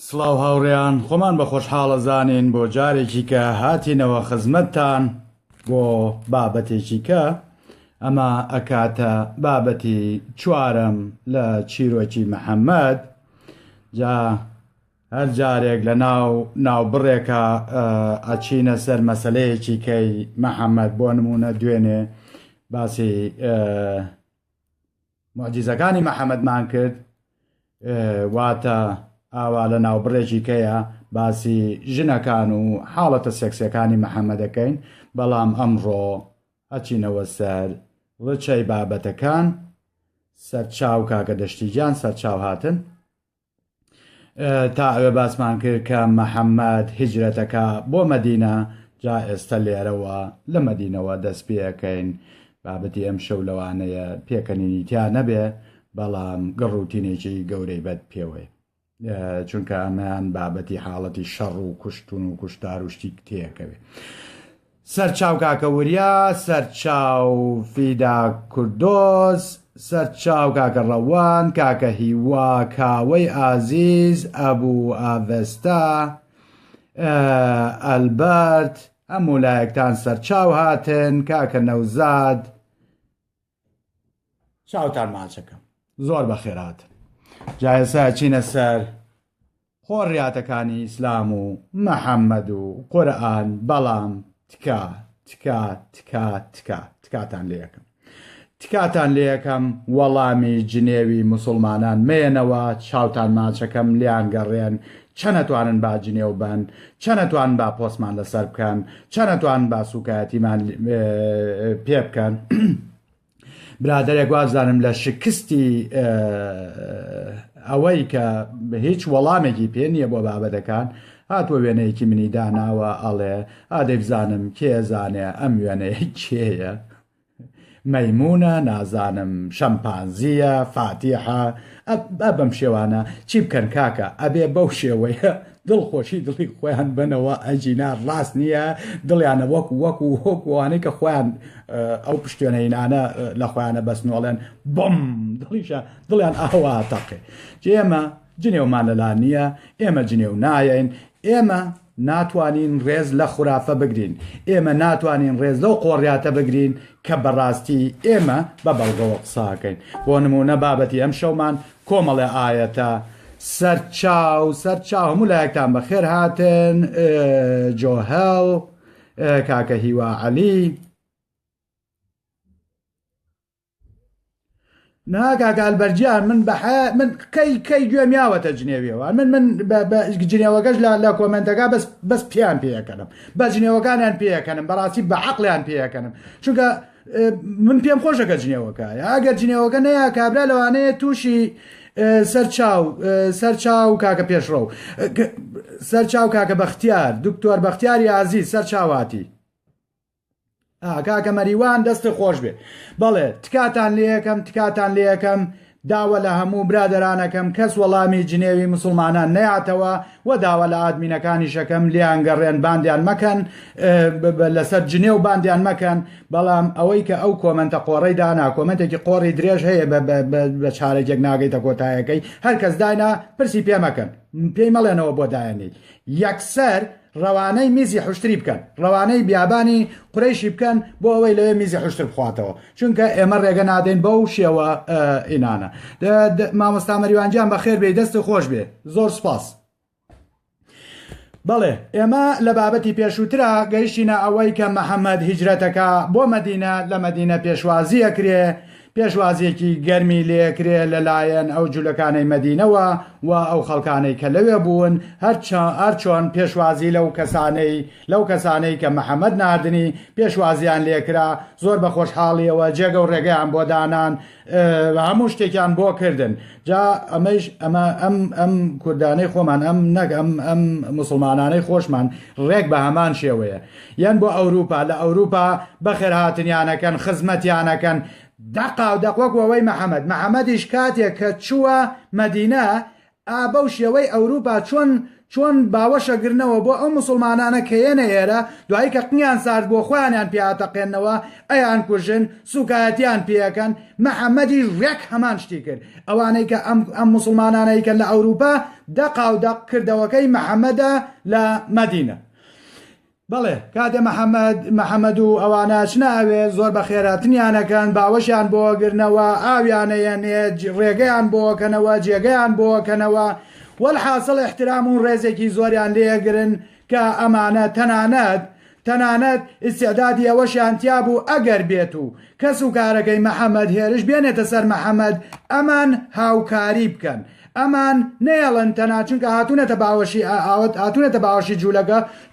سڵاو هاوڕێیان خۆمان بە خۆشحاڵە زانین بۆ جارێکی کە هاتینەوە خزمەتتان بۆ بابەتێکی کە ئەمە ئەکاتە بابەتی چوارەم لە چیرۆکی محەممەد جا هەر جارێک لە ناوبڕێکە ئەچینە سەر مەسەلەیەکی کەی محەممەد بۆ نمونە دوێنێ باسی موعجیزەکانی محەممەدمان کرد واتە ئاوا لە ناوبڕێکی کەیە باسی ژنەکان و حاڵەتە سێکسیەکانی محەممەدەکەین بەڵام ئەمڕۆ ئەچینەوە سەر ڕچەی بابەتەکان سەرچاو کاکە دەشتیجان سەرچاو هاتن تا ئەوێ باسمان کرد کە محەممەد هیجرەتەکە بۆ مەدینە جا ئێستا لێرەوە لە مەدینەوە دەست پێەکەین بابەتی ئەم شەو لەوانەیە پێکەنینی تیا نەبێ بەڵام گەڕوتینێکی گەورەی بەد پێوەی چونکە ئەمان بابەتی حاڵەتی شەڕ و کوشتون و کوشتار و شتی تێەکەوێ سەرچاو کاکە وریا سەرچاو فیدا کوردۆز سەرچاو کاکە ڕەوان کاکە هیوا کاوەی ئازیز ئەبوو ئاڤێستا ئەلبەرت هەموو لایەکتان سەرچاو هاتن کاکە نەوزاد چاوتان ماچەکەم زۆر بەخێرات جایسا چینە سەر خۆڕیاتەکانی ئیسلام و محەممەد و قورئان بەڵام تکاتان لێ یەکەم تکاتان لێ یەکەم وەڵامی جنێوی موسڵمانان مێنەوە چاوتان ماچەکەم لیان گەڕێن چە نەتوانن با جنێو بن چە نەتوان با پۆسمان لەسەر بکەن چە نەتوان با سوکایەتیمان پێ بکەن برادێک وازانم لە شکستی ئەوەی کە هیچ وەڵامێکی پێ نییە بۆ بابەتەکان هاتووە وێنەیەکی منی داناوە ئەڵێ ئادەیبزانم کێزانێ ئەم وێنەیە کێیە مەیمونە نازانم شەمپانزیە فاتیحە بەم شێوانە چی بکەن کاکە ئەبێ بەو شێوەیە دڵخۆشی دڵی خۆیان بنەوە ئەجینا ڕاست نییە دڵیانە وەکووانەی کە خۆیان ئەو پشتێنەینانە لە خۆیانە بەسنۆڵێن بم دڵیشە دڵیان ئاوا تەقێ ئێمە جنێومان لەلا نییە ئێمە جنێو نایەین ئێمە ناتوانین ڕێز لە خوراافە بگرین ئێمە ناتوانین ڕێز لەو قۆڕیاتە بگرین کە بەڕاستی ئێمە بە بەڵگەوە قساکەین بۆ نمونە بابەتی ئەم شەومان کۆمەڵێ ئاەتە سەرچاو هەموو لایەکتان بەخێر هاتن جۆهەڵ کاکە هیوا عەلی ناکاکە ئەلبەرجیان من کەی گوێم یاوەتە جنێویەوە من جنێوەکەش لە کۆمنتەکە بەس پیان پێەکەنم بە جنێوەکانیان پێەکەنم بەڕاستی بە عەقلیان پێەکەنم چونکە من پێم خۆشەکە جنێوەکە ئەگەر جنێوەکە نەیە کابرا لەوانەیە تووشی سەرچاو کاکە پێشڕەو سەرچاو کاکە بەختیار دکتۆر بەختیاری عەزیز سەرچاواتی کاکە مەریوان دەستە خۆش بێ بەڵێ تکاتان لێ یەکەم داوە لە هەموو برادەرانەکەم کەس وەڵامی جنێوی مسلمانان نەیاتەوە و داوە لە ئادمینەکانی شەکەم لیان گەڕێن باندیان مەکەن لەسەر جنێو باندیان مەکەن بەڵام ئەوەی کە ئەو کۆمنتە قۆڕەی دانا کۆمنتێکی قۆڕی درێژ هەیە بە چارێکێک ناگەیتە کۆتایەکەی هەر کەس داینا پرسی پێ مەکەن پێی مەڵێنەوە بۆ دایانی یەکسەر ڕەوانەی میزی حوشتری بکەن ڕەوانەی بیابانی قورەیشی بکەن بۆ ئەوەی لەوێ میزی حوشتر بخواتەوە چونکە ئێمە ڕێگە نادەین بەو شێوە ئینانە مامۆستا مەریوانجان بەخێر بێ دەستی خۆش بێ زۆر سپاس بەڵێ ئێمە لە بابەتی پێشووترا گەیشتینە ئەوەی کە محەممەد هیجرەتەکە بۆ مەدینە لە مەدینە پێشوازیەکرێ پێشوازیەکی گەرمی لێکرێ لەلایەن ئەو جوولەکانەی مەدینەوە و ئەو خەڵکانەی کە لەوێ بوون هەر چۆن پێشوازی لەو کەسانەی کە محەممەد نردنی پێشوازیان لێکرا زۆر بە خۆشحاڵیەوە جێگە و ڕێگەیان بۆ دانان هەموو شتێکیان بۆ کردن جا ئەمەش ئەم کوردانەی خۆمان ئەم مسلمانانەی خۆشمان ڕێک بە هەمان شێوەیە یان بۆ ئەوروپا لە ئەوروپا بەخێرهاتنیانەکەن خزمەتیانەکەن دەقوەکەوەی محەممەدیش کاتێک کە چووە مەدینە بەو شێوەی ئەوروپا چۆن چۆن باوەشەگرنەوە بۆ ئەو مسلمانانە کە یەنە ئێرە دوایی کە قنیان سارد بۆ خۆیانیان پیاتەقێنەوە ئەیان کوژن سوکایەتیان پێەکەن محەممەدی ڕێک هەمان شتی کرد ئەوانەی کە ئەم مسلمانانەی کە لە ئەوروپا دەقا و دەق کردەوەکەی محەممەدە لە مەدینە بەڵێ کاتێ محەممەد و ئەوانەش ناوێ زۆر بە خێراتنیانەکەن باوەشیان بۆگرنەوە ئاویانەیەنێ ڕێگەیان بۆکەنەوە جێگەیان بۆکەنەوە والحاصل احترام و ڕێزێکی زۆریان لێگرن کە ئەمانە تەنانەت ئیسعدادی ئەوەشیان تیا بوو ئەگەر بێت و کەس و کارەکەی محەممەد هێرش بێنێتە سەر محەممەد ئەمان هاوکاری بکەن ئەمان نێڵن تەنا چونکە هاتوونەتە باوەشی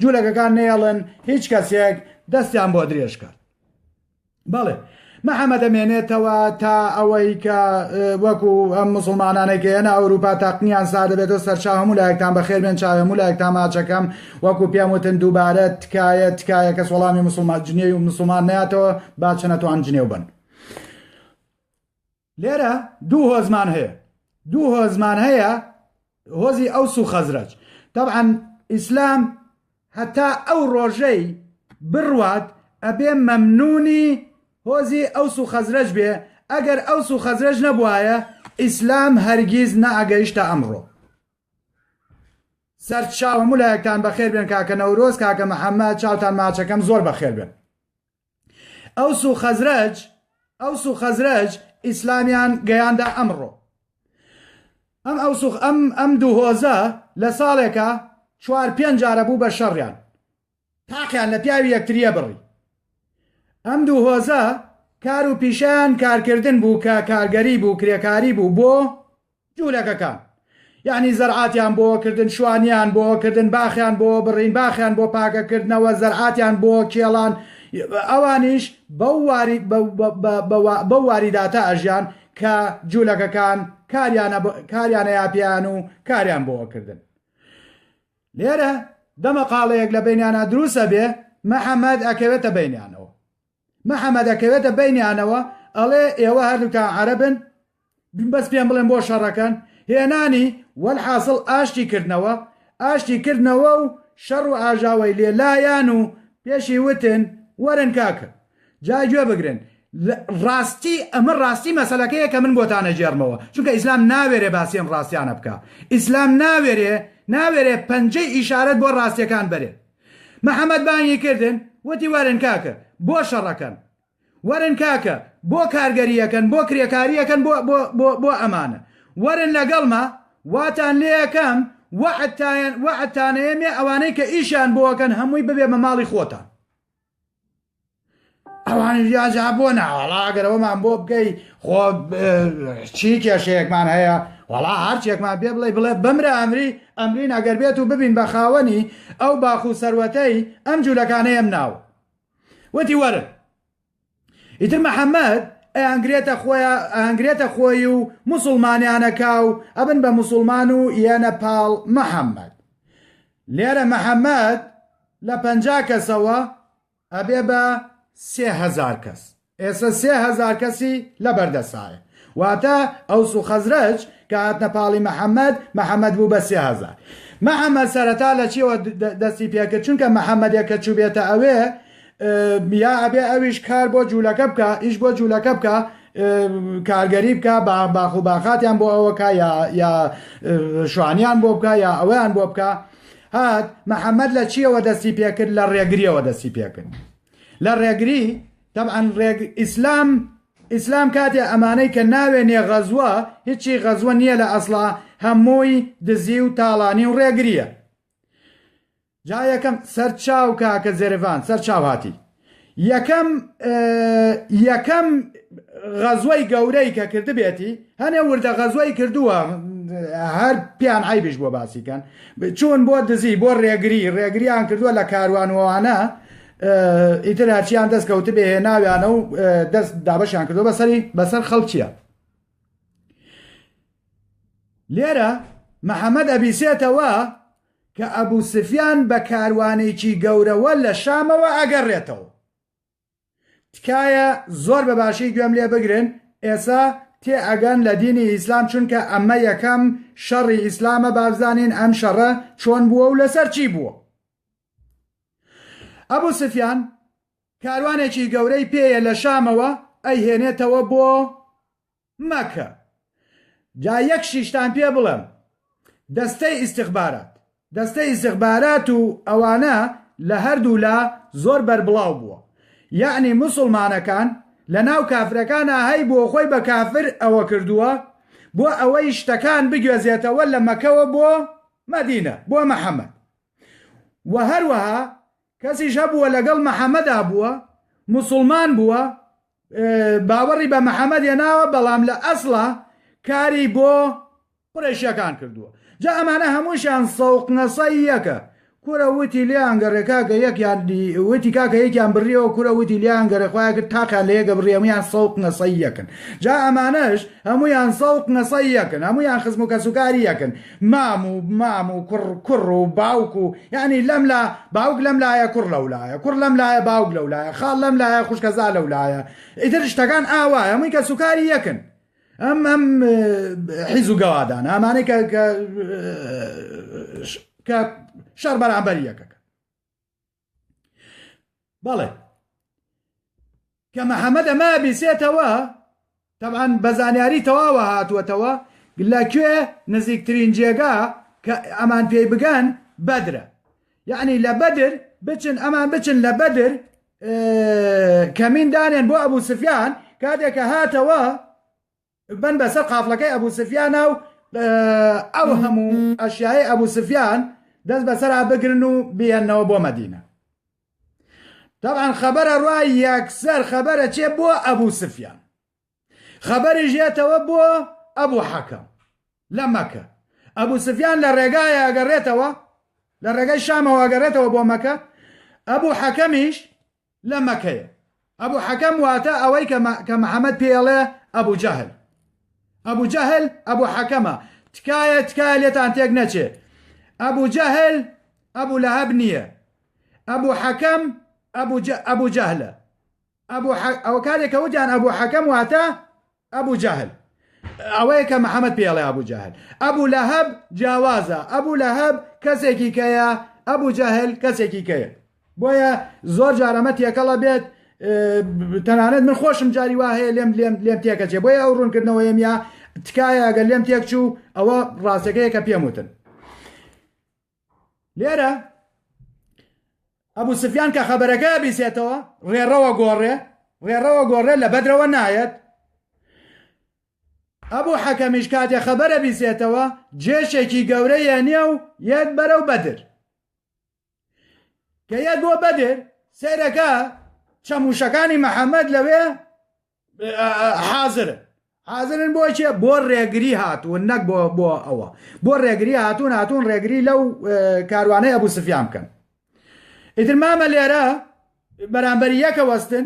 جوولەکەکان نێڵن هیچ کەسێک دەستیان بۆ درێژکات بەڵێ محەممەد دەمێنێتەوە تا ئەوەی کە وەکو ئەم مسلمانانێکە هێنا ئەوروپا تاقنیان سا دەبێتەوە سەرچاو هەموو لایەکتان بەخێر بێن چاو هەموو لایەکتان ماچەکەم وەکو پێم وتن دووبارە تکایە کەس وەڵامی مسلمان جنێ و مسلمان نایەتەوە با چەنەتوان جنێو بن لێرە دوو هۆزمان هەیە هۆزی ئەوس و خەزرەج طبعا ئیسلام هەتا ئەو ڕۆژەی بڕوات ئەبێ مەمنونی هۆزی ئەوس و خەزرەج بێ ئەگەر ئەوس و خەزرەج نەبوایە ئیسلام هەرگیز نەئەگەیشتە ئەمڕۆ سەرچاو هەموو لایەکتان بەخێر بێن کاکە نەورۆز کاکە محەممەد چاوتان ماچەکەم زۆر بەخێر بێن ئەوس و خەزرەج ئیسلامیان گەیاندا ئەمڕۆ ئەم دوو هۆزە لە ساڵێکە 4-5 جارە بوو بە شەڕیان تاقیان لە پیاوی یەکتریە بڕی ئەم دوو هۆزە کار و پیشیان کارکردن بوو کە کارگەری بوو کرێکاری بوو بۆ جوولەکەکان یعنی زەرعاتیان بۆ کردن شوانیان بۆ کردن باخیان بۆ بڕین باخیان بۆ پاکەکردنەوە زەرعاتیان بۆ کێڵان ئەوانیش بەو واریداتە ئەژیان کە جوولەکەکان کاریانەیاپیان و کاریان بۆکردن لێرە دەمەقاڵەیەک لە بینیانە دروسە بێ محەممەد ئەکەوێتە بینیانەوە ئەڵێ ئێوە هەردووکان عەرەبن بەس پێم بڵێن بۆ شەڕەکەن هێنانی وەلحاصل ئاشتی کردنەوە و شەڕ و ئاژاوەی لێلایان و پێشی وتن وەرن کاکە جای گوێ بگرن ئەمە ڕاستی مەسەلەکەیە کە من بۆتانە جێڕمەوە چونکە ئیسلام ناوێرێ باسیێن ڕاستیانە بکە ئیسلام ناوێرێ پەنجەی ئیشارەت بۆ ڕاستیەکان بەرێ محەممەد بانگی کردن وتی وەرن کاکە بۆ شەڕەکەن وەرن کاکە بۆ کارگەریەکەن بۆ کرێکاریەکەن بۆ ئەمانە وەرن لەگەڵمە واتان لێ یەکەم وەعدتانەیەمێ ئەوانەی کە ئیشیان بۆکەن هەمووی ببێ مە ماڵی خۆتان ئەوانی ریاجا بۆ ناوەڵاگەرەوەمان بۆ بکەی خۆ چی کێشەیەکمان هەیە وەڵا هەرچێکمان پێ بڵێ بمرە ئەمرین ئەگەر بێت و ببین بە خاوەنی ئەو باخ و سەروەتەی ئەم جوولەکانەیەم ناو وتی وەرن ئیتر محەممەد ئەنگرێتە خۆی و موسڵمانیانەکا و ئەبن بە موسڵمان و یەنە پاڵ محەممەد لێرە محەممەد لە 50 کەسەوە ئەبێ بە 3000 کەس ئێستا 3000 کەسی لە بەردەسایە واتە ئەوس و خەزرەج کە هاتنە پاڵی محەممەد بوو بە 3000 محەممەد سەرەتا لە چیەوە دەستی پێکرد چونکە محەممەدێک کە چوو بێتە ئەوێ یا ئەبێ ئەویش کار بۆ جوولەکە بکە ئیش بۆ جوولەکە بکە کارگەری بکە باخ و باخاتیان بۆ ئەوەکە یا شوانیان بۆ بکە یا ئەوەیان بۆ بکە هات محەممەد لە چیەوە دەستی پێکرد لە ڕێگریەوە دەستی پێکرد لە ڕێگری طبعا ئیسلام کاتێ ئەمانەی کە ناوێنێ غەزوە هیچی غەزوە نییە لە ئەسڵا هەمووی دزی و تاڵانی و ڕێگریە جا یەکەم سەرچاو کاکە زێرڤان سەرچاو هاتی یەکەم غەزوەی گەورەی کە کرد بێتی هەنێ وردە غەزوەی کردووە هەر پیان عیبش بۆ باسیکەن چون بۆ دزی بۆ ڕێگریان کردووە لە کاروانوانە ئیتر هەرچیان دەست کەوت بێ ناویانە و دەست دابەشیان کردو بەسەر خەڵکیە لێرە محەممەد ئەبیسێتەوە کە ئەبوو سفیان بە کاروانێکی گەورەوە لە شامەوە ئەگەڕێتەوە تکایە زۆر بە باشی گوێم لێ بگرن ئێسا تێئەگەن لە دینی ئیسلام چونکە ئەمە یەکەم شەڕی ئیسلامە بابزانین ئەم شەڕە چۆن بووە و لەسەر چی بووە. ئەبوو سفیان کاروانێکی گەورەی پێیە لە شامەوە ئەیهێنێتەوە بۆ مەکە. جا یەک شیشتان پێ بڵێم، دەستەی ئیستیخبارات و ئەوانە لە هەردوو لا زۆر بەربڵاو بووە، یعنی موسڵمانەکان لە ناو کافرەکانە هەی بۆ خۆی بە کافر ئەوە کردووە بۆ ئەوەی شتەکان بگوێزێتەوە لە مەکەوە بۆ مەدینە بۆ مەحەممەد، و هەروەها کەسیش هەبووە لەگەڵ مەحەممەدا بووە موسڵمان بووە باوەڕی بە مەحەممەد هێناوە، بەڵام لە ئەسڵا کاری بۆ قورەیشیەکان کردووە. جا ئەمانە هەمووشیان سەوق نەسەی یەکە. کورە وتی لیان گەڕێ کاکە یەکیان وتی کاکە یەکیان بڕیەوە، کورە وتی لیان گەڕێ خۆیان کرد تاقیان لە یەکە بڕی، هەمویان سەوق نەسەی یەکن. جا ئەمانەش هەمویان سەوق نەسەی یەکن، هەمویان خزم و کەسوکاری یەکن، مام و کوڕ و باوک و یعنی لەم لا باوک لەم لایە کوڕ لەولایە، کوڕ لەم لایە باوک لەولایە، خاڵ لەم لایە خوشکەزا لەولایە، ئیتر شتەکان ئاوایە هەمووی کەسوکاری یەکن. ئەم حیز و گەوادان ئەمانەی کە شەڕ بەرامبەر یەکەکە. بەڵێ کە مەحەممەد ئەمە بیسێتەوە تەبعاً بە زانیاری تەواوە هاتووەتەوە لەکوێ نزیکترین جێگا کە ئەمان پێی بگەن بەدرە، یعنی لە بەدر بچن، ئەمان بچن لە بەدر کەمین دانێن بۆ ئەبوو سفیان کاتێکە هاتەوە بن بەسەر قافڵەکەی ئەبوو سفیانە و ئەو هەموو ئەشیای ئەبوو سفیان دەست بەسەرا بگرن و بێنەوە بۆ مەدینە. طبعاً خەبەرە ڕای یەکسەر خەبەرە چێ بۆ ئەبوو سفیان، خەبەری ژێتەوە بۆ ئەبوو حەکەم لە مەکە. ئەبوو سفیان لە ڕێگایە ئەگەڕێتەوە، لە ڕێگای شامەوە ئەگەڕێتەوە بۆ مەکە، ئەبوو حەکەمیش لە مەکەیە. ئەبوو حەکەم واتە ئەوەی کە مەحەممەد پێڵێ ئەبوو جەهل. ئەبوو جەهل ئەبوو حەکەمە، تکایە لێتان تێک نەچێ. ئەبوو جەهل ئەبوو لەهەب نییە، ئەبوو حەکەم ئەبوو جەهلە. ئەوە کارێکە وتیان ئەبوو حەکەم واتە ئەبوو جەهل، ئەوەیە کە مەحەممەد پێڵێ ئەبوو جەهل. ئەبوو لەهەب جیاوازە، ئەبوو لەهەب کەسێکی کەیە، ئەبوو جەهل کەسێکی کەیە. بۆیە زۆر جارەمە تێکەڵە بێت، تەنانەت من خۆشم جاری وا هەیە لێم تێکەچێ، بۆیە ئەو ڕوونکردنەوە ئێمە تکایە ئەگەر لێم تێک چوو ئەوە ڕاستەکەیە کە پێم وتن. لێرە ئەبوو سفیان کە خەبەرەکە بیسێتەوە ڕێڕەوە گۆڕێ لە بەدرەوە نایەت. ئەبوو حەکەمیش کاتێ خەبەرە بیسێتەوە جێشێکی گەورەیە نییە و یەت بەرەو بەدر. کە یەت بۆ بەدر سەیرەکە چەموشەکانی مەحەممەد لەوێ حازرن بۆ چێ؟ بۆ ڕێگری هاتوون، نەک بۆ ئەوە، بۆ ڕێگری هاتوون ڕێگری لەو کاروانەی ئەبوو سفیان بکەن. ئیتر مامە لێرە بەرامبەری یەکە وەستن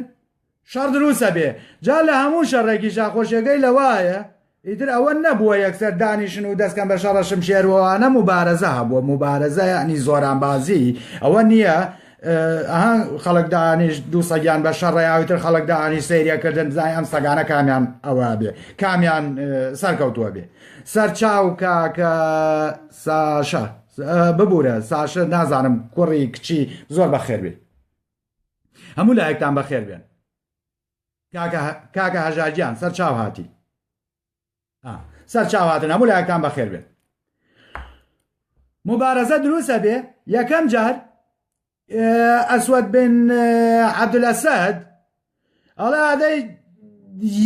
شەڕ دروسە بێ. جا لە هەموو شەڕێکی شاخۆشیەکەی لەوایە ئیتر ئەوە نەبووە یەکسەر دانیشن و دەستکەن بە شەڕە شمشێروەوانە مبارەزە هەبووە، مبارەزە یعنی زۆرانبازی ئەوە نییە خەڵک دانیش دوو سەگیان بە شەڕێیاویتر خەڵک دانی سەیریەکردن بزانین ئەم سەگانە کامیان ئەوە بێ، کامیان سەرکەوتووە بێ. سەرچاو کاکە ساشە ببوورە، ساشە نازانم کوڕی کچی زۆر بەخێر بێ، هەموو لایەکتان بەخێر بێن. کاکە هەژاجیان سەرچاو هاتی، سەرچاو هاتن، هەموو لایەکتان بەخێر بێن. مبارەزە دروسە بێ. یەکەم جار ئەسوەد بن عەبدولئەسەد ئەڵێ ئادەی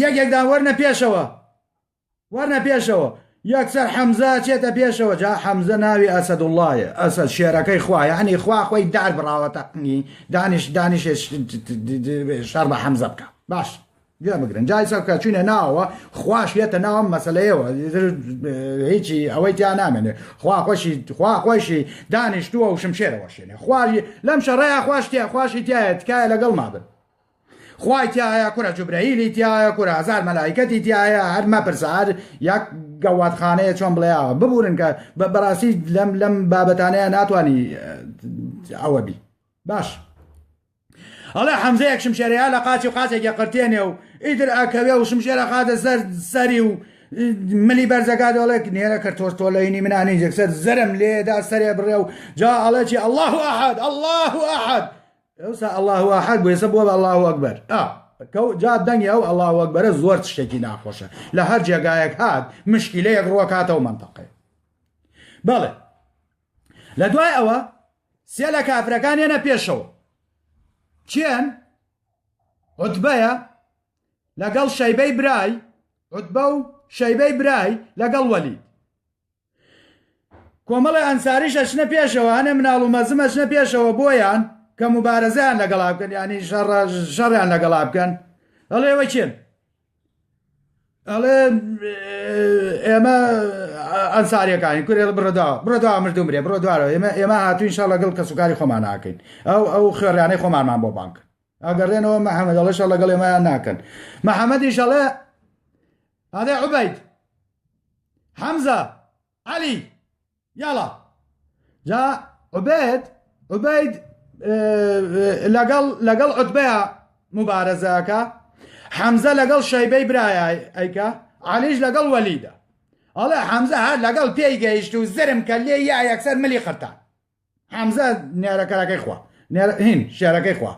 یەکێکدان وەرنە پێشەوە، یەکسەر حەمزە چێتە پێشەوە. جا حەمزە ناوی ئەسەدوڵڵایە، ئەسەد شێرەکەی خوا، یعنی خوا خۆی دار بڕاوەتەقنی دانیش شەڕ بە حەمزە بکە. باش گوێ بگرن، جای سەرکە چوینە ناوەوە خوش هێتە ناوەم مەسەلەیەوە، هیچی ئەوەی تیا نامێنێ. خوا خۆشی دانیشتووە و شمشێرەوە شێنێ، خوای لەم شەڕەیە خواشی تایە، تکایە لەگەڵ مابن. خوای تایە، کورە جوبرەئیلی تایە، کورە هەزار مەلایکەتی تایە، هەر مەپرسە، هەر یەک گەواتخانەیە چۆن بڵێیاوە ببورن کە بەڕاستی لەم بابەتانەیە ناتوانی ئەوە بی. باش ئەڵێ حەمزەیەک شمشێرەیە لە قاچی و قاچێکی قرتێنێ و ئیتر ئەکەوێ و شمشێرە قاتە سەری و ملی بەرزەکە دەڵێک نێرە کرد تۆستۆلەینی منانی جەکسەر زەرم لێدا سەرێ بڕێ و جا ئەڵێکی الله ئەحەد الله ئەحەد ئەوسا الله ئەحەد بوو ێستا بووە بە الله ئەکبەر جا دەنگی ئەو الله ئەکبەرە زۆر شتێکی ناخۆشە لە هەر جێگایەک هات مشکیلەیەک ڕوەکاتەوە منتەقەی بەڵێ لە دوای ئەوە سێ لە کافرەکان هێنە پێشەوە چێن عوتبەیە لەگەڵ شەیبەی برای عوتبە و شەیبەی برای لەگەڵ وەلید کۆمەڵی ئەنساریش ئەچنە پێشەوە هەنێ مناڵ و مەزم ئەچنە پێشەوە بۆیان کە مبارەزەیان لەگەڵا بکەن ینی شەڕیان لەگەڵا بکەن ئەڵێ ئێوە چێن ئەڵێ ئێمە ئەنساریەکانی کورێ بڕۆداوە مردوم برێ بڕۆ دوارەوە ئێمە هاتووین ئینشاڵڵا لەگەڵ کەسوکاری خۆمان ناکەین ئەو خوێڕیانەی خۆمانمان بۆ بانکە ئەگەڕێنەوە مەحەمەد ئەڵێ ئینشاڵڵا لەگەڵ ئێمەیان ناکەن مەحەمەدیش ئەڵێ هەدێ عوبەید حەمزە عەلی یاڵا جا عوبەید لەگەڵ عوتبەیە مبارەزەکە حەمزە لەگەڵ شەیبەی برایە ئەیکە عەلیش لەگەڵ وەلیدە ئەڵێ حەمزە هەر لەگەڵ پێی گەیشت و زرم کە لێ یا یەکسەر ملی خرتان حەمزە نێرەکەرەکەی خوا هین شێرەکەی خوا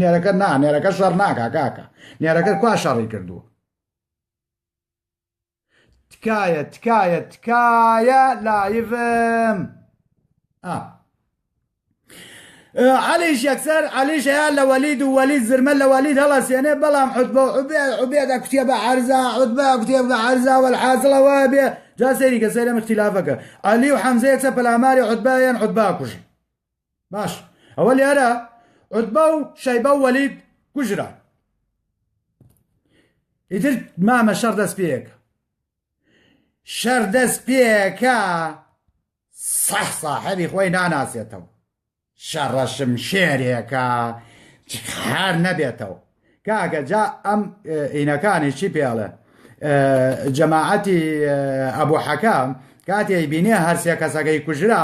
نێرەکە نا نێرەکە شەڕ ناکا کاکە نێرەکە کوا شەڕی کردووە تکایە لایڤم عەلیش یەکسەر عەلیش هەیە لە وەلید و وەلید زرمە لە وەلید هەڵەسێنێ بەڵام عوبێدە کوتێ بە عەرزە عوتبە کوتێ بە عەرزە وەلحاصڵەوە بێ جا سەیری کە سەیرەم اختیلافەکە عەلی و حەمزە یەکسەر پەلاماری عوتبەیان عوتبە کوژن باش ئەوە لێرە عوتبە و شەیبە و وەلید کوژران ئیتر مامە شەڕ دەست پێیەکە شەڕ دەست پێیەکە ساحەبی خۆی ناناسێتەوە شەڕە شمشێرێکە هەر نەبێتەوە کاکە جا ئەم ئینەکانی چی پێڵێ جەماعەتی ئەبوو حەکەم کاتێ بینێ هەرسێ کەسەکەی کوژرا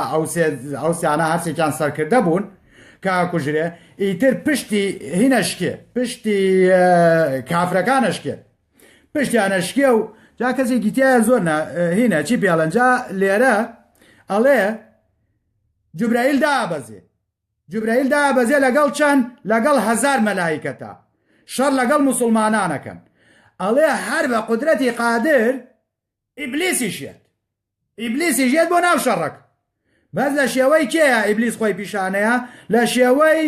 ئەو سیانە هەرسێکیان سەرکردە بوون کا کوژرێ ئیتر پشتی هینەشکێ پشتی کافرەکانەشکێ پشتیانەشکێ و جا کەسێکی تایە زۆر هینە چی پێڵەن جا لێرە ئەڵێ جوبرائیل دابەزێ لەگەڵ چەند لەگەڵ 1000 مەلایکەتە شەڕ لەگەڵ موسڵمانانەکەن ئەڵێ هەر بە قودرەتی قادر ئیبلیسی ژێت بۆ ناو شەڕەکە بەس لە شێوەی کێیە ئیبلیس خۆی پیشانەیە لە شێوەی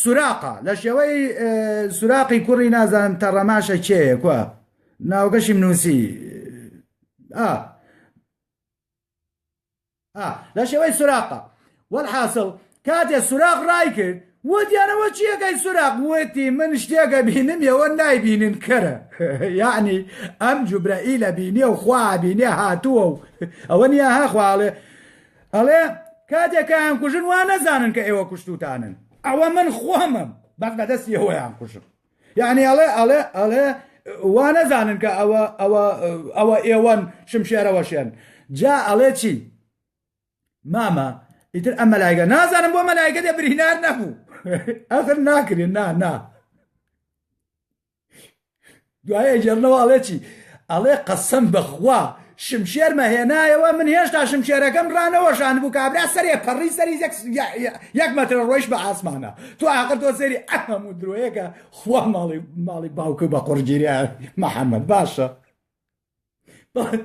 سوراقە لە شێوەی سوراقی کوڕی نازانم تەڕەماشە کێیە کوە ناوگەشی منووسی لە شێوەی سوراقە وەلحاصڵ کاتێ سوراق ڕای کرد وتیانەوە چیەکەی سوراق وتی من شتێکە بینم ئێوە نایبینن کەرە یعنی ئەم جوبرەئیلە بینێ و خوا بینێ هاتووە و ئەوە نییە هەخواڵێ ئەڵێ کاتێکیان کوژن وا نەزانن کە ئێوە کوشتوتانن ئەوە من خۆمم بەس بەدەستی ئەوەیان کوشم یعنی ئەڵێ وا نەزانن کە ئەوە ئێوەن شمشێرەوەشێن جا ئەڵێ چی مامە ئیتر ئەم مەلایکە نازانم بۆ مەلایکە دێ برهینار نەبوو ئەخر ناکرێن نا دوایە جێڕنەوە ئەڵێ چی ئەڵێ قەسەم بەخوا شمشێرمە هێنایەوە من هێشتا شمشێرەکەم ڕانەوەشان بوو کابرا سەرێ پەڕی سەری 1 مەتر ڕۆیش بە ئاسمانە تو ئاخر تۆ سەری ئەهەموو درۆیەکە خوا ماڵی باوکە بە قورجیرە مەحەممەد باشە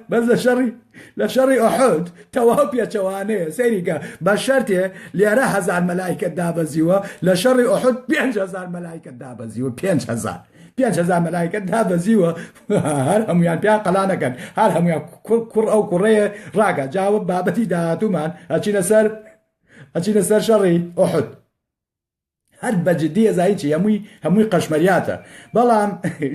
بەس لە شەڕی ئوحود تەواو پێچەوانەیە سەیریکە بە شەرتێ لێرە 1000 مەلایکەت دابەزیوە لە شەڕی ئوحود 5000 مەلایکەت دابەزیوە 5,000 مەلایکەت دابەزیوە هەر هەمویان پیان قەلانەکەن هەر هەمویان کوڕ ئەو کوڕەیە ڕاگە جاوە بابەتی داهاتوومان ئەچینە سەر شەڕی ئوحود هەر بەجددیە زاییی هەمووی قەشمەریاتە بەڵام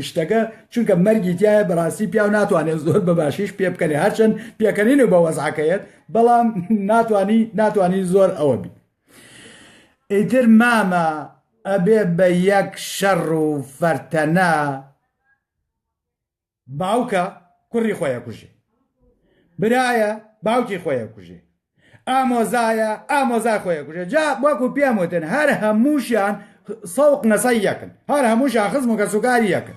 شتەکە چونکە مەرگی تایە بەڕاستی پیا و ناتوانێت زۆر بەباشیش پێ بکەنێ هەرچەند پێکەنین و بە وەزعەکەیەت بەڵام ناتوانی زۆر ئەوە بی ئیتر مامە ئەبێ بە یەک شەڕ و فەرتەنا باوکە کوڕی خۆیە کوژێ برایە باوکی خۆیە کوژێ ئامۆزای خۆیە کوژێ جا وەکو پێم وتن هەر هەمووشیان صوق نسيكن هر هموش خزمو كسوكاري يكن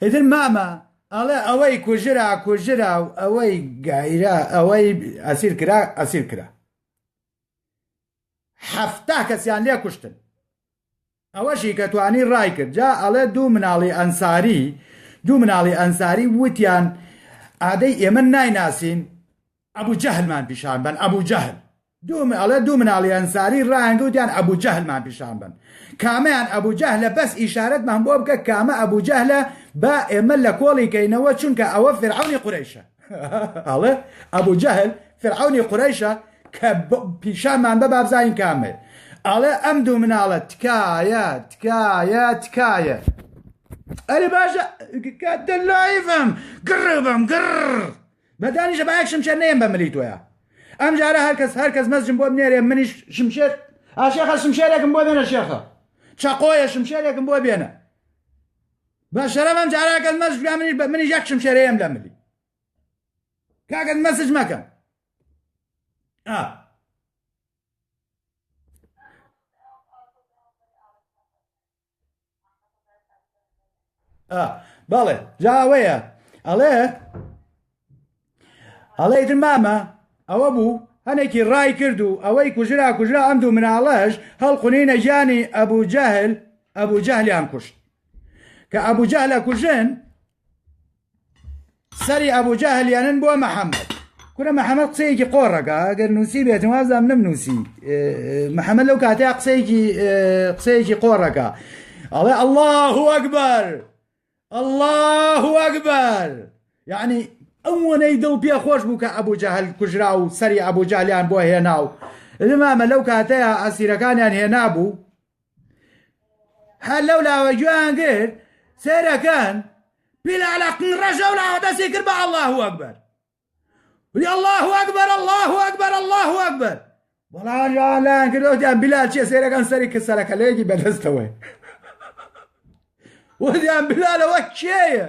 إذن ماما الله أوي كجرا أوي غيرا أوي أسير كرا حفته كسيان ليه كشتن أوشي كتواني راي کرد جا الله دو مناڵی ئەنساری وتیان ئادەی ئێمە نایناسین ئەبوو جەهلمان پیشان بن ئەبوو جەهل دوو مناڵی ئەنساری ڕایانگە وتیان ئەبوو جەهلمان پیشان بن کامەیان ئەبوو جەهلە بەس ئیشارەتمان بۆ بکە کامە ئەبوو جەهلە با ئێمە لە کۆڵی کەینەوە چونکە ئەوە فرعەونی قورەیشە ئەڵێ ئەبوو جەهل فرعەونی قورەیشە کە پیشانمان بە بابزانین کامێ ئەڵێ ئەم دوو مناڵە تکایە ئەرێ باشە کاتە لایڤم گڕبم گڕ بەدانیشە با یەک شمشێر نەیەم بە ملی تۆیە ئەم جارە هەرکەس مەزجم بۆ بنێرێ منیش شمشێر ئاشێخە شمشێرێکم بۆ بێنە شێخە چەقۆیە شمشێرێکم بۆ بێنە بە شەرەم ئەم جارەکەت مەزج منیش یەک شمشێرەیەم لە ملی کاکەت مەسج مەکەم بەڵێ جاوەیە ئەڵێ مامە ئەوە بوو هەنێکی ڕای کرد و ئەوەی کوژرا ئەم دوو مناڵەش هەڵقونینە ژیانی ئەبوو جەهلیان کوشت کە ئەبوو جەهلە کوژن سەری ئەبوو جەهلیانن بۆ مەحەممەد کورە مەحەممەد قسەیەکی قۆڕەکە ئەگەر نووسی بێت وازام نمنووسی مەحەممەد لەو کاتەیە قسەیەکی قۆڕەکە ئەڵێ الله ئەکبەر یعنی ئەوەنەی دڵ پێ خۆش بوو کە ئەبوو جەهل کوژرا و سەری ئەبوو جەهلیان بۆ هێناو مامە لەو کاتەیە ئەسیرەکانیان هێنا بوو هەر لەو لاوە گوێیان کرد سێرەکەن پیلالە ڕەژە و لاوە دەستی کرد بە الله ئەکبەر الله ئەکبەر بەڵام لایەن کردوتیان بیلال چیە سێرەکان سەری کەسەرەکە لەیەکی بەدەستەوەی وتیان بلالەوە کێیە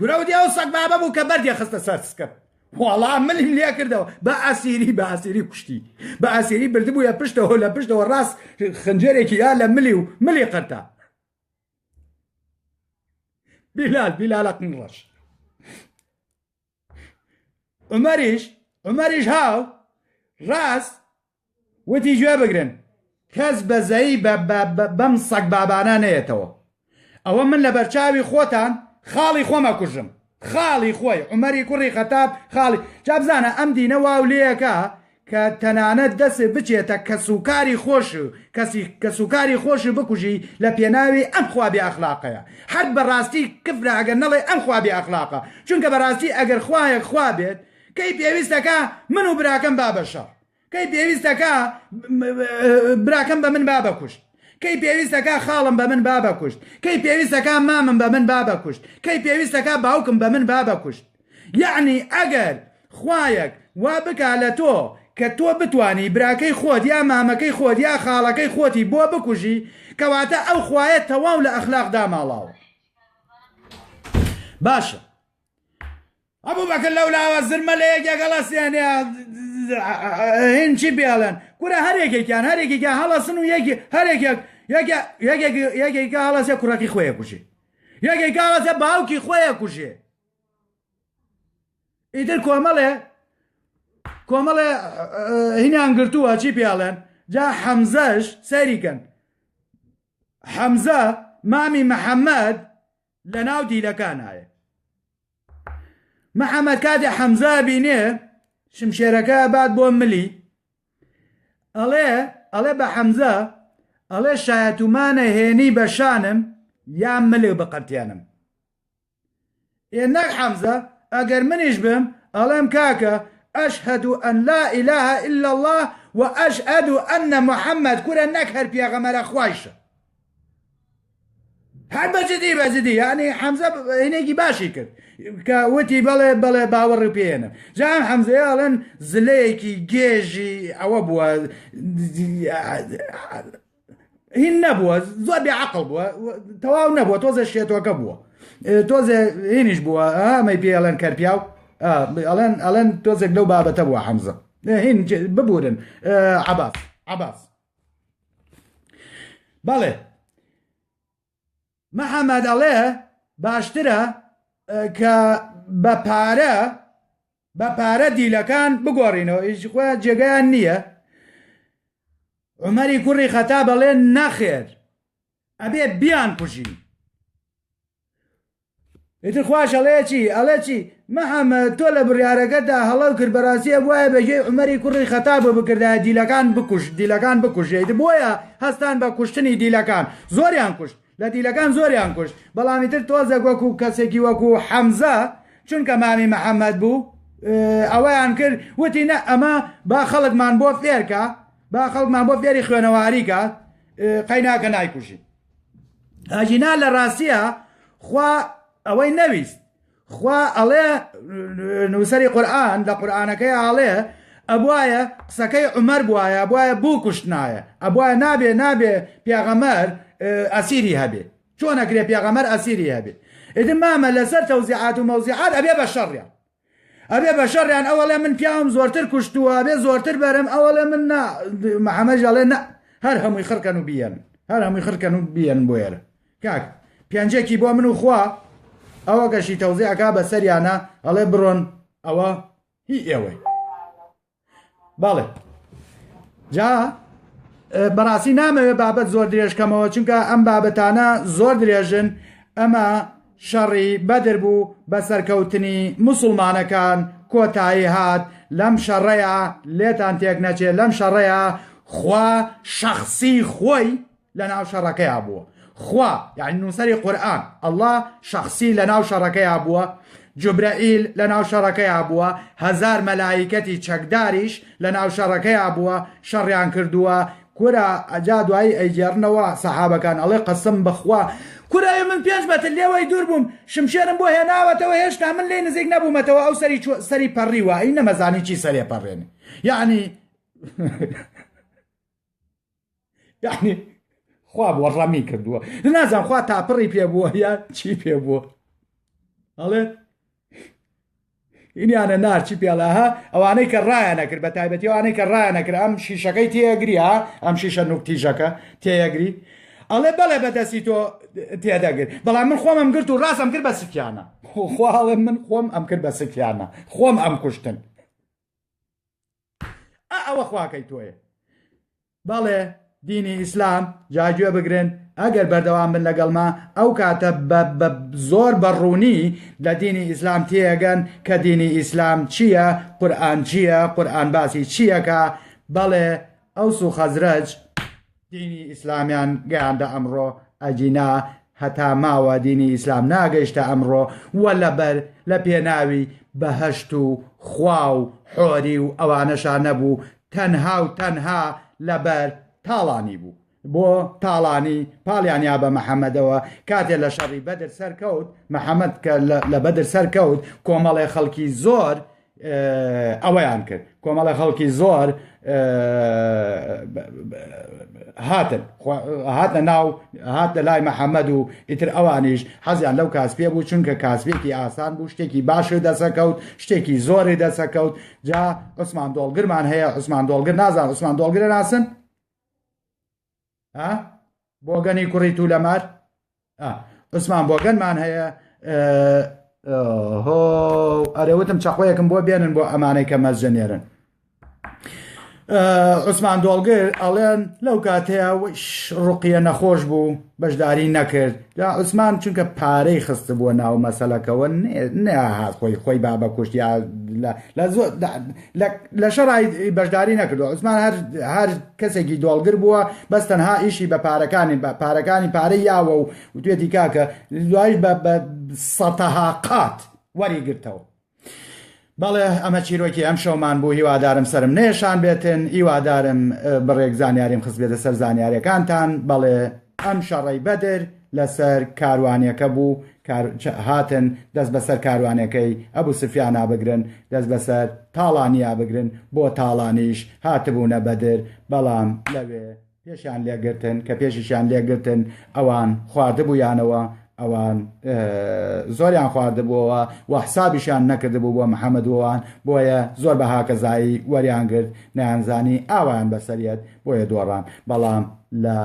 گورەوتی ئەو سەگ بابە بوو کە بەردی خستە سەر سکەپ وەڵام ملیم لێ کردەوە بە ئاسیری کوشتی بە ئاسیری بردبوویە پشتەوە لە پشتەوە ڕاست خنجەرێکی یا لە ملی قەرتا بیلالە قنڕەش عومەریش هاو ڕاست وتی گوێ بگرن کەس بەزەیی بەم سەگ بابانە نەیەتەوە ئەوە من لە بەرچاوی خۆتان خاڵی خۆمە کوژم خاڵی خۆی عومەری کوڕی خەتاب خاڵی جابزانە ئەم دینە واو لێیەکە کە تەنانەت دەست بچێتە کە سوکاری خۆشی بکوژی لە پێناوی ئەم خوابی ئەخلاقەیە هەر بەڕاستی کفرە ئەگەر نەڵێ ئەم خوابی ئەخلاقە چونکە بەڕاستی ئەگەر خوایەک خوا بێت کەی پێویستەکە من و براکەم بابەشە کەی پێویستەکە براکەم بە من بابە کوشت کەی پێویستەکە خاڵم بە من بابە کوشت کەی پێویستەکە مامم بە من بابە کوشت کەی پێویستەکە باوکم بە من بابە کوشت یعنی ئەگەر خوایەک وا بکا لە تۆ کە تۆ بتانی براکەی خۆت یا مامەکەی خۆت یا خاڵەکەی خۆتی بۆ بکوژی کەواتە ئەو خوایەت تەواو لە ئەخلاقدا ماڵاوە باشە ئەبوو بەکە لەو لاوە زرمە لە یەکێکەڵەسیانێ هین چی بێڵێن کورە هەرێکێکیان هەڵەسن و یەکێکە هەڵەسێ کوڕەکەی خۆیە کوژێ یەکێکە هەڵەسێ باوکی خۆیە کوژێ ئیتر کۆمەڵێ هینیان گرتووە چی پێڵێن جا حەمزەش سەریکەن حەمزە مامی مەحەممەد لە ناو دیلەکانایە مەحەممەد کاتێ حەمزە بینێ شمشێرەکە بات بۆ ملی ئەڵێ بە حەمزە ئەڵێ شایەتومانە هێنی بە شانم یان ملێ بە قەرتیانم نەک حەمزە ئەگەر منیش بم ئەڵێم کاکە ئەشهەد ئەن لا ئیلاهە ئیلا الله و ئەشهەد ئەنە محەممەد کورە نەک هەر پێغەمبەرە خوایشە هەر بەجددی یعنی حەمزە هینێکی باشی کرد کە وتی بەڵێ باوەڕی پێێنە جام حەمزەیە ئەڵێن زلەیەکی گێژی ئەوە بووە هین نەبووە زۆر بێعەقڵ بووە تەواو نەبووە تۆزە شێتۆکە بووە تۆزە هینیش بووە ئەمەی پێ ئەڵێن کەرپیاو ئەڵێن تۆزێک لەو بابەتە بووە حەمزە هین ببورن عەباس بەڵێ محەممەد ئەڵێ باشترە کە بە پارە دیلەکان بگۆڕینەوە ئیشخوا جێگەیان نییە. عومەری کوڕی خەتاب بەڵێ نەخێر ئەبێ بیان کوژی. ئیتر خوش ئەڵێ چی محەممەد تۆ لە بڕیارەکەدا هەڵەو کرد بەڕاستیە وایە بەژێ عومەری کوڕی خەتاب بکردایە دیلەکان بکوژێت بۆیە هەستان بە کوشتنی دیلەکان زۆریان کوشت لە دیلەکان زۆریان کوشت. بەڵامیتر تۆزە وەکو کەسێکی وەکو حەمزە چونکە مامی محەممەد بوو ئەوەیان کرد وتی نە ئەمە با خەڵکمان بۆ فێرکە با خەڵکمان بۆ فێری خوێنەواریکە قەیناکە نایکوژی. ئەژینا لە ڕاستیە خوا ئەوەی نەویست. خوا ئەڵێ نووسەری قورئان لە قورئانەکەی ئاڵێ ئەبوایە قسەکەی عومەر بواە بواە بوو کوشتنایە ئەبواە نابێ پێغەمەر ئەسیری هەبێ چۆن ئەکرێ پێغەمەر ئەسیری هەبێ. ئیتر مامە لەسەر تەوزیعات و مەوزیعات ئەبێ بە شەڕیان ئەوەڵێ من پیاوم زۆرتر کوشتووە ئەبێ زۆرتر بەرم ئەوەڵێ من محەممەد ئەڵێ نە هەر هەمووی خڕکەن و بیەن بۆ ئێرە کاک پیانجێکی بۆ من و خوا ئەوە گەشی تەوزیعەکە بە سەریانە ئەڵێ بڕۆن ئەوە هی ئێوەی. باڵێ جا بەڕاستی نامەوێت بابەت زۆر درێژکەمەوە چونکە ئەم بابەتانە زۆر درێژن. ئەمە شەڕی بەدر بوو بە سەرکەوتنی موسڵمانەکان کۆتایی هات لەم شەڕەیە لێتان تێک نەچێت لەم شەڕەیە خوا شەخسی خۆی لە ناو شەڕەکەیە بووە. خوا یعنی نووسەری قورئان ئەڵڵا شەخسی لە ناو شەڕەکەیە بووە. جوبرائیل لە ناو شەڕەکەیە بووە. هەزار مەلایکەتی چەکداریش لە ناو شەڕەکەیە بووە شەڕیان کردووە. کورە ئەجا دوایی ئەیجێڕنەوە سەحابەکان ئەڵێ قەسم بەخوا کورای من 5 مەتر لێوەی دوور بووم شمشێرم بۆ هێناوەتەوە هێشتا من لێ نزیک نەبوومەتەوە ئەو سەری پەڕیوە ئەی نەمەزانی چی سەرێ پەڕێنێ یعنی خوا بووە ڕەمی کردووە نازانم خوا تاپڕی پێ بووە یا چی پێ بووە ئەڵێ ئینیانە نارچی پێڵاها ئەوانەی کە ڕایەنەکرد بە تایبەتی ئەوانەی کە ڕایەنەکرد ئەم شیشەکەی تێگری ها ئەم شیشە نوکتیژەکە تێگری ئەڵێ بەڵێ بەدەستی تۆ تێدەگرت بەڵام من خۆم ئەم گرت و ڕاستم کرد بە سکیانە خواڵێ من خۆم ئەم کرد بە سکیانە خۆم ئەم کوشتن ئەوە خواکەی تۆیە. بەڵێ دینی ئیسلام جاگوێ بگرن ئەگەر بەردەوام بن لەگەڵما ئەو کاتە بە زۆر بەڕوونی لە دینی ئیسلام تێگەن کە دینی ئیسلام چییە قورئان چییە قورئان باسی چییەکە. بەڵێ ئەوس و خەزرەج دینی ئیسلامیان گەیاندە ئەمڕۆ ئەجینا هەتا ماوە دینی ئیسلام ناگەیشتە ئەمڕۆ وە لەبەر لە پێناوی بەهەشت و خوا و حۆری و ئەوانەشان نەبوو تەنها لەبەر تاڵانی بوو بۆ تاڵانی پاڵیانیا بە محەممەدەوە کاتێ لە شەڕی بەدر سەرکەوت محەممەد کە لە بەدر سەرکەوت کۆمەڵی خەڵکی زۆر ئەوەیان کرد کۆمەڵی خەڵکی زۆر هاتە لای محەممەد و ئیتر ئەوانیش حەزیان لەو کاسپێ بوو چونکە کاسبێکی ئاسان بوو شتێکی باشی دەسەکەوت شتێکی زۆری دەسەکەوت. جا عوسمان دۆڵگرمان هەیە عوسمان دۆڵگر نازان عوسمان دۆڵگرە ناسن بۆگەنی کوڕی تولەمار عوسمان بۆگەنمان هەیە ئەرێوتم چەقۆیەکم بۆ بێنن بۆ ئەمانەی کە مەزجەنێرن. عوسمان دۆڵگر ئەڵێن لەو کاتەیە ڕوقیە نەخۆش بوو بەشداری نەکرد عوسمان چونکە پارەی خست بووە ناو مەسەلەکەەوە نەهات خۆی بابە کوشتی لە شەڕای بەشداری نەکردو عوسمان هەر کەسێکی دۆڵگر بووە بەس تەنها ئیشی بە پارەکانی پارەی یاوە و توێتی کاکە دوایش بە سەتەها قات وەریگرتەوە. بەڵێ ئەمە چیرۆکی ئەم شەومان بوو هیوادارم سرم نێشان بێتن هیوادارم بڕێک زانیاریم خست بێتە سەر زانیاریەکانتان. بەڵێ ئەم شەڕەی بەدر لەسەر کاروانیەکە بوو هاتن دەست بەسەر کاروانەکەی ئەبوو سفیانە بگرن دەست بەسەر تاڵانیا بگرن بۆ تاڵانیش هاتبوونە بەدر بەڵام لەوێ پێشیان لێگرتن کە پێشیشیان لێگرتن ئەوان خواردبوویانەوە ئەوان زۆریان خواردبووەوە و حسابیشیان نەکردبوو بۆ محەممەدوان بۆیە زۆر بە هاکەزایی وەریان گرت نەیانزانی ئاوایان بەسەریەت بۆیە دۆڕان بەڵام لە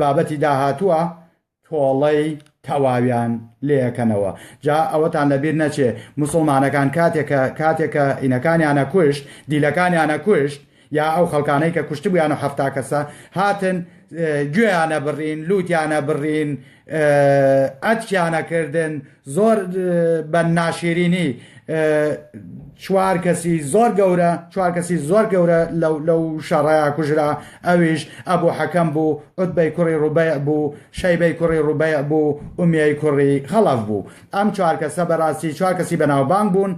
بابەتی داهاتووە تۆڵەی تەواویان لێەکەنەوە جا ئەوەتان لەبیر نەچێ مسلمانەکان کاتێکە ئینەکانیانە کوشت دیلەکانیانە کوشت یا ئەو خەڵکانەی کە کوشت بوویان و هەفتا کەسە هاتن گوێیانە بڕین لووتیانە بڕین ئەتیانەکردن زۆر بە ناشرینی چوار کەسی زۆر گەورە لەو شەڕەیە کوژرا ئەویش ئەبوو حەکەم بوو عوتبەی کوڕی ڕوبەیع بوو شەیبەی کوڕی ڕوبەیع بوو ئومیەی کوڕی خەڵەف بوو ئەم چوار کەسە بەڕاستی چوار کەسی بەناوبانگ بوون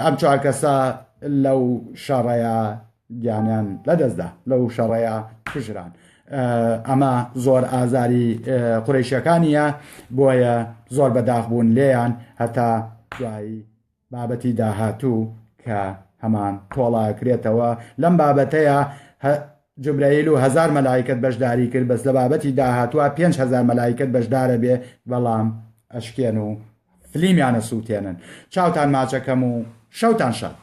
ئەم چوار کەسە لەو شەڕەیە گیانیان لەدەستدا لەو شەڕەیە کوژران ئەمە زۆر ئازاری قوڕیشیەکانیە بۆیە زۆر بەداخ بوون لێیان هەتا دوایی بابەتی داهاتوو کە هەمان تۆڵاکرێتەوە لەم بابەتەیە جبرەیل و 1000 مەلایکەت بەشداری کرد بەس لە بابەتی داهاتووە 5000 مەلایکەت بەشدارە بێ بەڵام ئەشکێن و فلیمیانە سووتێنن چاوتان ماچەکەم و شەوتان شەد